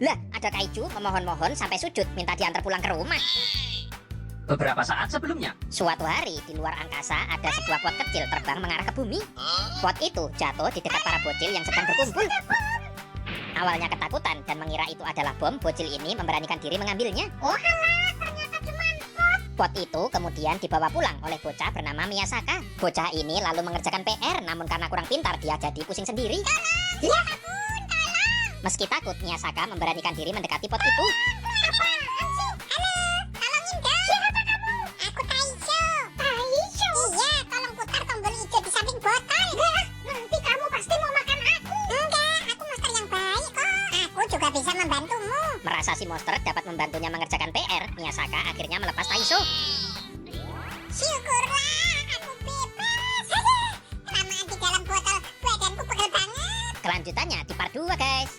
Lah, ada kaiju memohon-mohon sampai sujud minta diantar pulang ke rumah. Beberapa saat sebelumnya, Suatu hari di luar angkasa ada sebuah pot kecil terbang mengarah ke bumi. Pot itu jatuh di dekat para bocil yang sedang berkumpul. Awalnya ketakutan dan mengira itu adalah bom, bocil ini memberanikan diri mengambilnya. Oh halah, ternyata cuma pot. Pot itu kemudian dibawa pulang oleh bocah bernama Miyasaka. Bocah ini lalu mengerjakan PR, namun karena kurang pintar dia jadi pusing sendiri. Tolong! Ya ampun, tolong! Meski takut, Miyasaka memberanikan diri mendekati pot itu. Apaan sih? Halo, tolongin dong. Siapa kamu? Aku Taisho. Taisho? Iya, tolong putar tombol hijau di samping botol. Enggak, nanti kamu pasti mau makan aku. Enggak, aku monster yang baik kok. Aku juga bisa membantumu. Merasa si monster dapat membantunya mengerjakan PR, Miyasaka akhirnya melepas Taisho. Syukurlah, aku bebas. Kelamaan di dalam botol, badanku pegel banget. Kelanjutannya di part 2 guys.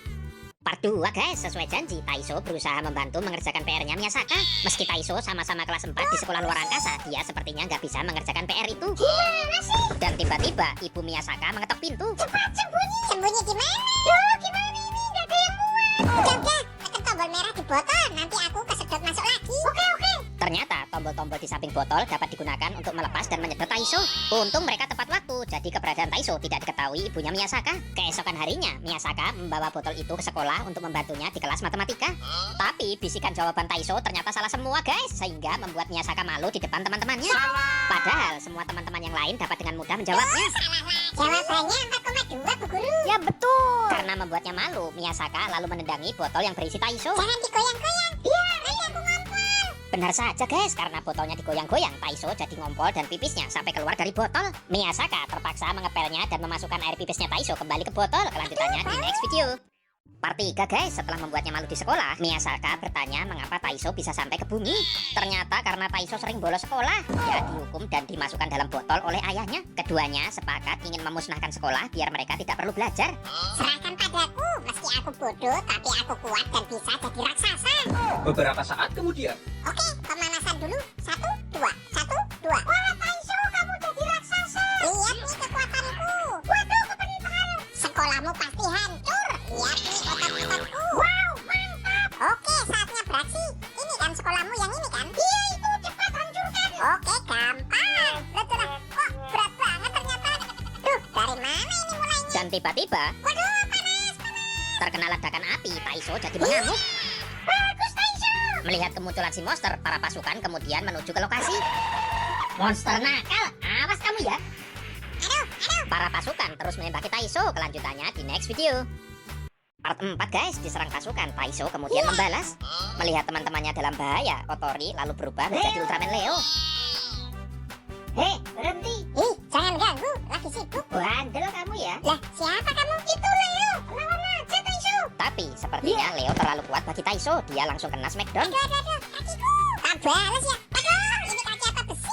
Part 2 guys, sesuai janji, Taisho berusaha membantu mengerjakan PR-nya Miyasaka. Meski Taisho sama-sama kelas 4 di sekolah luar angkasa, dia sepertinya nggak bisa mengerjakan PR itu. Gimana sih? Dan tiba-tiba ibu Miyasaka mengetok pintu. Cepat sembunyi! Sembunyi di mana? Duh, gimana ini? Nggak ada yang muat. Udah, tekan tombol merah di botol, nanti aku kesedot masuk lagi. Oke. Ternyata tombol-tombol di samping botol dapat digunakan untuk melepas dan menyedot Taisho. Untung mereka tepat waktu, jadi keberadaan Taisho tidak diketahui ibunya Miyasaka. Keesokan harinya, Miyasaka membawa botol itu ke sekolah untuk membantunya di kelas matematika. Tapi bisikan jawaban Taisho ternyata salah semua guys, sehingga membuat Miyasaka malu di depan teman-temannya. Padahal semua teman-teman yang lain dapat dengan mudah menjawabnya. Jawabannya 4,2 Bu Guru. Ya betul. Karena membuatnya malu, Miyasaka lalu menendangi botol yang berisi Taisho. Jangan digoyang-goyang. Iya, nanti aku ngompol. Benar saja guys, karena botolnya digoyang-goyang, Taisho jadi ngompol dan pipisnya sampai keluar dari botol. Miyasaka terpaksa mengepelnya dan memasukkan air pipisnya Taisho kembali ke botol. Kelanjutannya di next video. Part 3 guys, setelah membuatnya malu di sekolah, Miyasaka bertanya mengapa Taisho bisa sampai ke bumi. Ternyata karena Taisho sering bolos sekolah, dia dihukum dan dimasukkan dalam botol oleh ayahnya. Keduanya sepakat ingin memusnahkan sekolah biar mereka tidak perlu belajar. Serahkan padaku, meski aku bodoh, tapi aku kuat dan bisa jadi raksasa. beberapa saat kemudian, Oke, pemanasan dulu. 1, 2, 1, 2. Wah, Taisho, kamu jadi raksasa. Lihat nih kekuatanku. Waduh, kepenitahan. Sekolahmu pasti hancur. Lihat nih otot-ototku. Wow, mantap. Oke, saatnya beraksi. Ini kan sekolahmu yang ini kan? Iya, itu cepat hancurkan. Oke, gampang. Betul. Kok berat banget ternyata. Duh, dari mana ini mulainya? Dan tiba-tiba, waduh, panas. Terkena ledakan api, Taisho jadi mengamuk. Bagus, Taisho. Melihat kemunculan si monster, para pasukan kemudian menuju ke lokasi. Monster nakal, awas kamu ya. Aduh. Para pasukan terus menembaki Taisho. Kelanjutannya di next video. Part 4 guys, diserang pasukan. Taisho kemudian membalas. Melihat teman-temannya dalam bahaya, Otori lalu berubah menjadi Ultraman Leo. Hei, berhenti. Jangan ganggu, lagi sibuk. Bandel kamu ya. Lah, siapa kamu? Itu Leo. Lawan aja Taisho. Tapi sepertinya Leo terlalu kuat bagi Taisho. Dia langsung kena smackdown. Aduh, kakiku. Tak balas ya. Aduh, ini kaki apa besi?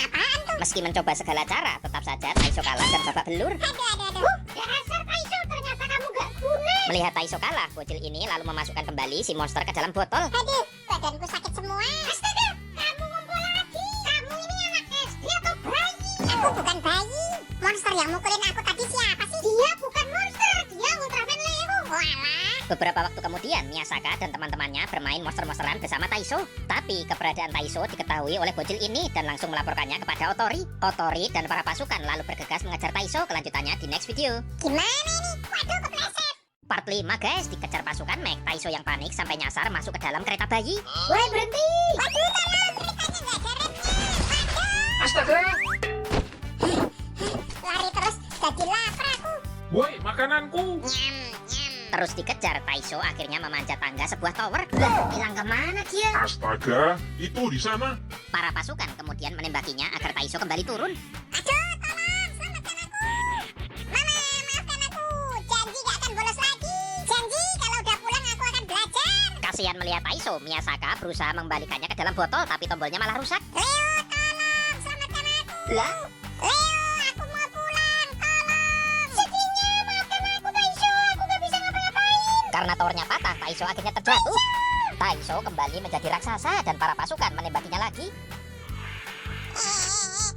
Apaan tuh? Meski mencoba segala cara, tetap saja Taisho kalah dan babak belur. Aduh. Dasar Taisho, ternyata kamu gak guna. Melihat Taisho kalah, bocil ini lalu memasukkan kembali si monster ke dalam botol. Aduh, badanku sakit semua. Astaga, kamu ngumpul lagi. Kamu ini anak SD atau bayi? Aku bukan bayi. Monster yang mukulin aku tadi siapa sih? Dia bukan monster, dia Ultraman Leo. Walah. Beberapa waktu kemudian, Miyasaka dan teman-temannya bermain monster-monsteran bersama Taisho. Tapi keberadaan Taisho diketahui oleh bocil ini dan langsung melaporkannya kepada Otori. Otori dan para pasukan lalu bergegas mengejar Taisho. Kelanjutannya di next video. Gimana ini? Waduh, kepleset. Part 5 guys, dikejar pasukan Mech. Taisho yang panik sampai nyasar masuk ke dalam kereta bayi. Woi, berhenti! Waduh, tolong! Keretanya nggak ada remnya. Waduh! astaga, Lari terus, jadi lapar aku. Woi, makananku. Nyam. Terus dikejar, Taisho akhirnya memanjat tangga sebuah tower. Lah, hilang kemana dia? Astaga, itu di sana. Para pasukan kemudian menembakinya agar Taisho kembali turun. Aduh, tolong, selamatkan aku. Mama, maafkan aku. Janji gak akan bolos lagi. Janji kalau udah pulang aku akan belajar. Kasihan melihat Taisho, Miyasaka berusaha mengembalikannya ke dalam botol, tapi tombolnya malah rusak. Leo, tolong, selamatkan aku. Lah? Leo, aku mau pulang, tolong. Sedihnya, maafkan aku Taisho, aku gak bisa ngapa-ngapain. Karena towernya patah, Taisho akhirnya terjatuh. Taisho kembali menjadi raksasa dan para pasukan menembakinya lagi.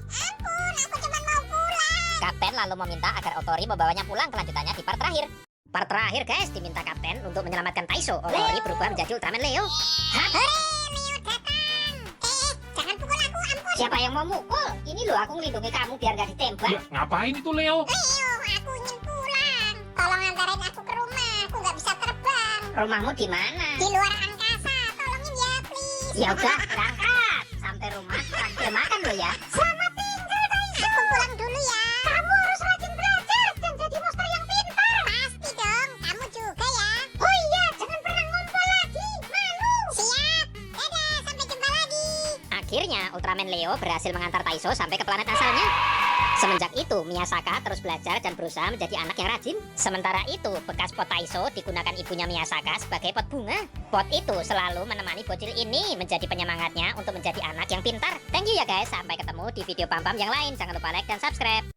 Ampun, aku cuma mau pulang. Kapten lalu meminta agar Otori membawanya pulang. Kelanjutannya di part terakhir. Part terakhir guys, diminta kapten untuk menyelamatkan Taiso. Ori berubah menjadi Ultraman Leo. Hore, Leo datang. Jangan pukul aku, ampun. Siapa yang mau mukul? Ini loh aku ngelindungi kamu biar gak ditembak. Ya, ngapain itu Leo? Leo, aku ingin pulang. Tolong antarin aku ke rumah. Aku nggak bisa terbang. Rumahmu di mana? Di luar angkasa. Tolongin ya, please. Ya udah, berangkat. Sampai rumah traktir makan loh ya. Selamat tinggal, Taiso. Aku pulang dulu ya. Kamu harus rajin belajar dan jadi monster yang pintar. Pasti dong. Kamu juga ya. Oh iya, jangan pernah ngumpul lagi. Malu. Siap. Dadah, sampai jumpa lagi. Akhirnya Ultraman Leo berhasil mengantar Taiso sampai ke planet asalnya. Semenjak itu, Miyasaka terus belajar dan berusaha menjadi anak yang rajin. Sementara itu, bekas pot Taiso digunakan ibunya Miyasaka sebagai pot bunga. Pot itu selalu menemani bocil ini menjadi penyemangatnya untuk menjadi anak yang pintar. Thank you ya guys, sampai ketemu di video Pam Pam yang lain. Jangan lupa like dan subscribe.